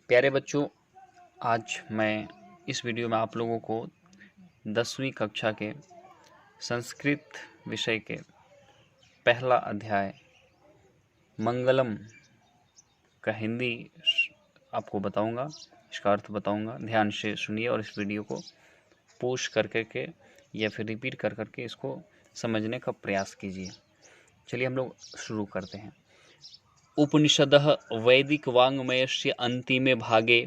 प्यारे बच्चों, आज मैं इस वीडियो में आप लोगों को 10वीं कक्षा के संस्कृत विषय के पहला अध्याय मंगलम का हिंदी आपको बताऊंगा, इसका अर्थ बताऊंगा। ध्यान से सुनिए और इस वीडियो को पॉज कर करके या फिर रिपीट कर करके इसको समझने का प्रयास कीजिए। चलिए हम लोग शुरू करते हैं। उपनिषदः वैदिक वाङ्मयस्य अन्तिमे भागे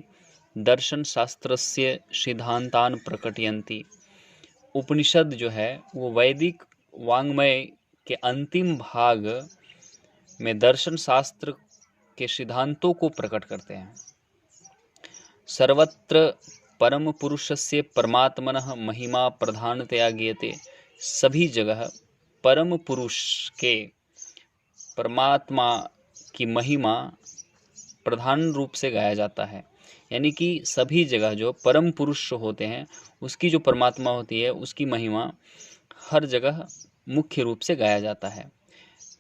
दर्शनशास्त्रस्य सिद्धान्तान् प्रकटयन्ति। उपनिषद जो है वो वैदिक वाङ्मय के अंतिम भाग में दर्शन शास्त्र के सिद्धांतों को प्रकट करते हैं। सर्वत्र परम पुरुषस्य परमात्मनः महिमा प्रधानतया गीयते। सभी जगह परम पुरुष के परमात्मा की महिमा प्रधान रूप से गाया जाता है। यानी कि सभी जगह जो परम पुरुष होते हैं उसकी जो परमात्मा होती है उसकी महिमा हर जगह मुख्य रूप से गाया जाता है।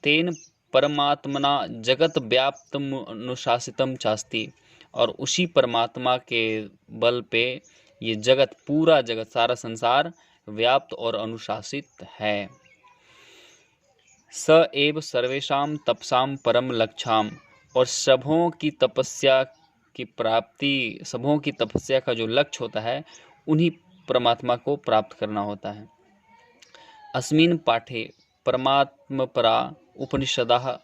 तेन परमात्मना जगत व्याप्तम अनुशासितम चास्ति, और उसी परमात्मा के बल पे ये जगत, पूरा जगत, सारा संसार व्याप्त और अनुशासित है। स एव सर्वेषां तपसां परम लक्ष्याम, और सबों की तपस्या की प्राप्ति, सबों की तपस्या का जो लक्ष्य होता है उन्हीं परमात्मा को प्राप्त करना होता है। अस्मिन् पाठे परमात्मपरा उपनिषदः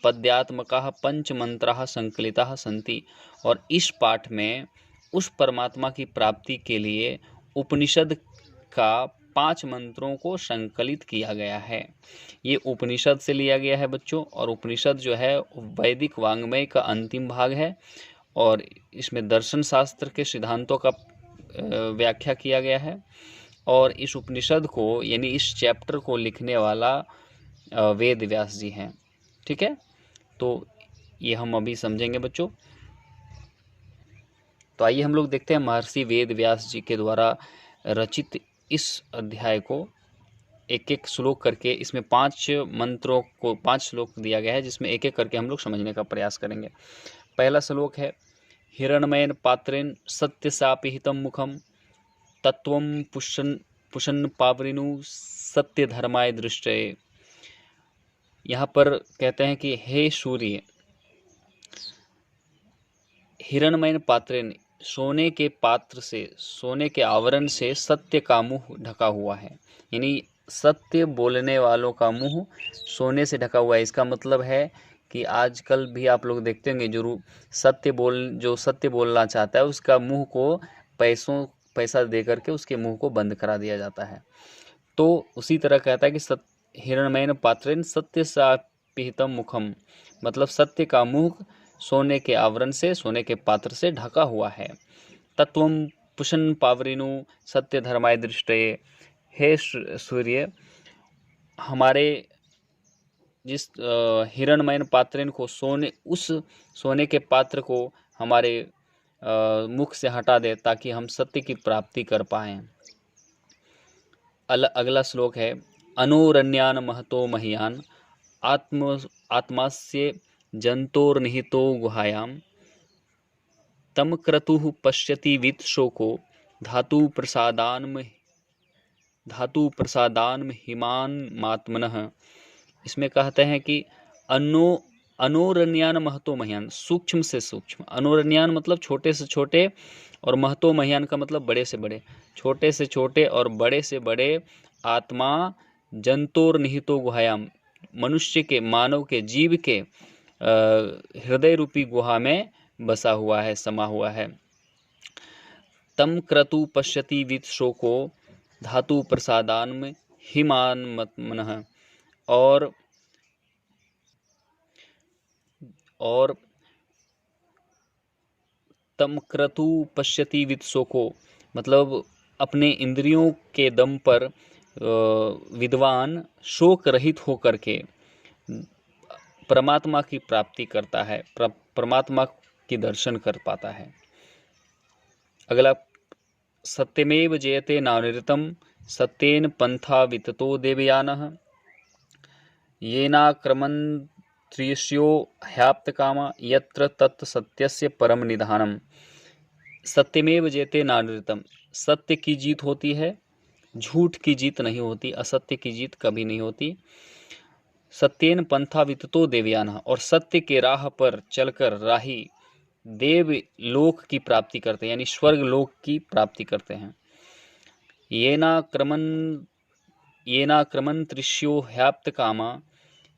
पद्यात्मकाः पंचमंत्राः संकलिताः सन्ति, और इस पाठ में उस परमात्मा की प्राप्ति के लिए उपनिषद का 5 मंत्रों को संकलित किया गया है। ये उपनिषद से लिया गया है बच्चों, और उपनिषद जो है वैदिक वाङ्मय का अंतिम भाग है और इसमें दर्शन शास्त्र के सिद्धांतों का व्याख्या किया गया है। और इस उपनिषद को, यानी इस चैप्टर को लिखने वाला वेद व्यास जी हैं। ठीक है, तो ये हम अभी समझेंगे बच्चों। तो आइए हम लोग देखते हैं महर्षि वेद व्यास जी के द्वारा रचित इस अध्याय को एक एक श्लोक करके। इसमें 5 मंत्रों को 5 श्लोक दिया गया है जिसमें एक एक करके हम लोग समझने का प्रयास करेंगे। पहला श्लोक है, हिरण्मयेन पात्रेण सत्यशापिहितं मुखम तत्वं पुष्ण पावृणु सत्य धर्माय दृष्टये। यहाँ पर कहते हैं कि हे सूर्य, हिरण्मय पात्रेण, सोने के पात्र से, सोने के आवरण से सत्य का मुंह ढका हुआ है। यानी सत्य बोलने वालों का मुंह सोने से ढका हुआ है। इसका मतलब है कि आजकल भी आप लोग देखते होंगे जो सत्य बोलना चाहता है उसका मुंह को पैसा दे करके उसके मुंह को बंद करा दिया जाता है। तो उसी तरह कहता है कि हिरण्मयेन पात्रेण सत्यशापिहितं मुखम, मतलब सत्य का मुंह सोने के आवरण से, सोने के पात्र से ढका हुआ है। तत्वं पुष्ण पावृणु सत्य धर्माय दृष्टये। हे सूर्य, हमारे जिस हिरण्मयेन पात्रेण को, उस सोने के पात्र को हमारे मुख से हटा दे ताकि हम सत्य की प्राप्ति कर पाएं। अगला श्लोक है, अनोरण्यान महतो मह्यान आत्मास्य जंतोर्निहितो गुहायाम तम क्रतुः पश्यति वित्शोको धातु प्रसादान हिमान्मात्मनः। इसमें कहते हैं कि अनोरण्यान महतो मह्यान, सूक्ष्म से सूक्ष्म। अनोरण्यान मतलब छोटे से छोटे, और महतो मह्यान का मतलब बड़े से बड़े। छोटे से छोटे और बड़े से बड़े आत्मा जंतोर निहितो गुहायाम, मनुष्य के, मानव के, जीव के हृदय रूपी गुहा में बसा हुआ है, समा हुआ है। तम क्रतु पश्यति वित्शोको धातु प्रसादान हिमान्मात्मनः, और तम क्रतु पश्यति वित्शोको मतलब अपने इंद्रियों के दम पर विद्वान शोक रहित होकर के परमात्मा की प्राप्ति करता है, परमात्मा की दर्शन कर पाता है। अगला, सत्यमेव जयते नानिरतं सत्येन पंथा विततो देवयानः येनाक्रमन्त्रियस्यो ह्याप्तकामा यत्र तत् सत्यस्य परम निधानम। सत्यमेव जयते नानृतम, सत्य की जीत होती है, झूठ की जीत नहीं होती, असत्य की जीत कभी नहीं होती। सत्येन पंथा विततो देवयानः, और सत्य के राह पर चलकर राही देव लोक की प्राप्ति करते हैं, यानी स्वर्ग लोक की प्राप्ति करते हैं। येनाक्रमन् त्रिष्यो ह्याप्त कामा,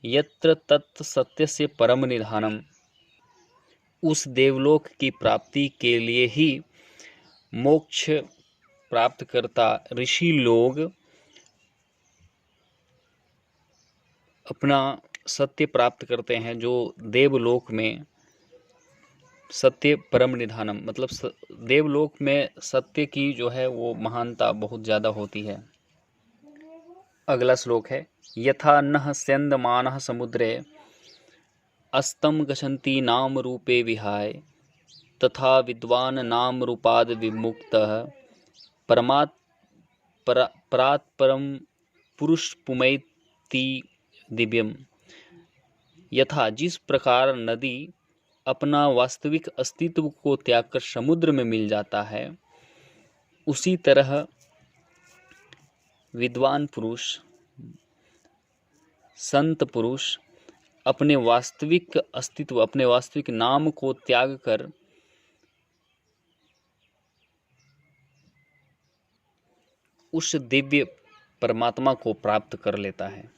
यत्र तत् सत्यस्य परम निधानम, उस देवलोक की प्राप्ति के लिए ही मोक्ष प्राप्त करता ऋषि लोग अपना सत्य प्राप्त करते हैं, जो देवलोक में सत्य परम निधानम, मतलब देवलोक में सत्य की जो है वो महानता बहुत ज़्यादा होती है। अगला श्लोक है, यथा नः स्यन्दमानः समुद्रे अस्तं गच्छन्ति नाम रूपे विहाय, तथा विद्वान नाम रूपाद विमुक्तः परात् परम पुरुष पुमैति दिव्यम। यथा जिस प्रकार नदी अपना वास्तविक अस्तित्व को त्याग कर समुद्र में मिल जाता है, उसी तरह विद्वान पुरुष, संत पुरुष अपने वास्तविक अस्तित्व, अपने वास्तविक नाम को त्याग कर उस दिव्य परमात्मा को प्राप्त कर लेता है।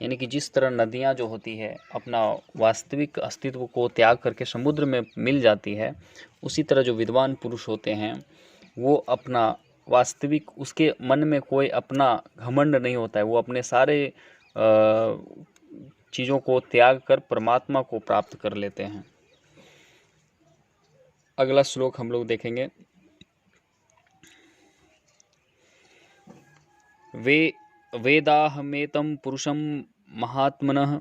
यानी कि जिस तरह नदियाँ जो होती है अपना वास्तविक अस्तित्व को त्याग करके समुद्र में मिल जाती है, उसी तरह जो विद्वान पुरुष होते हैं वो अपना वास्तविक, उसके मन में कोई अपना घमंड नहीं होता है, वो अपने सारे चीज़ों को त्याग कर परमात्मा को प्राप्त कर लेते हैं। अगला श्लोक हम लोग देखेंगे, वेदाहमेतं पुरुषं महात्मनः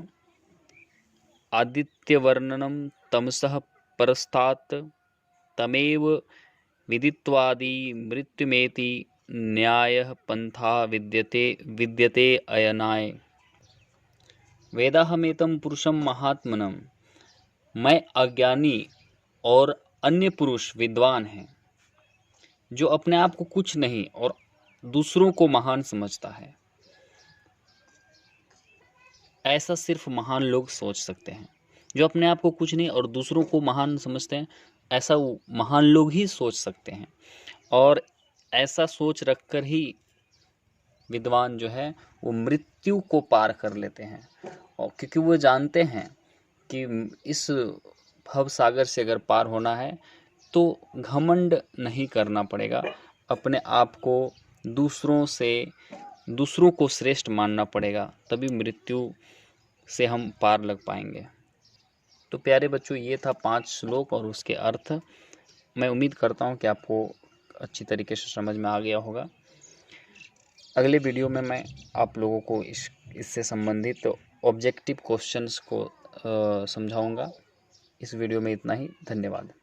आदित्यवर्णनं तमसः परस्तात्, तमेव विदित्वादि मृत्युमेति न्यायः पंथा विद्यते अयनाय। वेदाहमेतं पुरुषं महात्मनं, मैं अज्ञानी और अन्य पुरुष विद्वान हैं जो अपने आप को कुछ नहीं और दूसरों को महान समझता है। ऐसा सिर्फ महान लोग सोच सकते हैं। जो अपने आप को कुछ नहीं और दूसरों को महान समझते हैं, ऐसा वो महान लोग ही सोच सकते हैं। और ऐसा सोच रखकर ही विद्वान जो है वो मृत्यु को पार कर लेते हैं, और क्योंकि वो जानते हैं कि इस भव सागर से अगर पार होना है तो घमंड नहीं करना पड़ेगा, अपने आप को दूसरों को श्रेष्ठ मानना पड़ेगा, तभी मृत्यु से हम पार लग पाएंगे। तो प्यारे बच्चों, ये था 5 श्लोक और उसके अर्थ। मैं उम्मीद करता हूँ कि आपको अच्छी तरीके से समझ में आ गया होगा। अगले वीडियो में मैं आप लोगों को इससे संबंधित ऑब्जेक्टिव क्वेश्चंस को समझाऊंगा। इस वीडियो में इतना ही। धन्यवाद।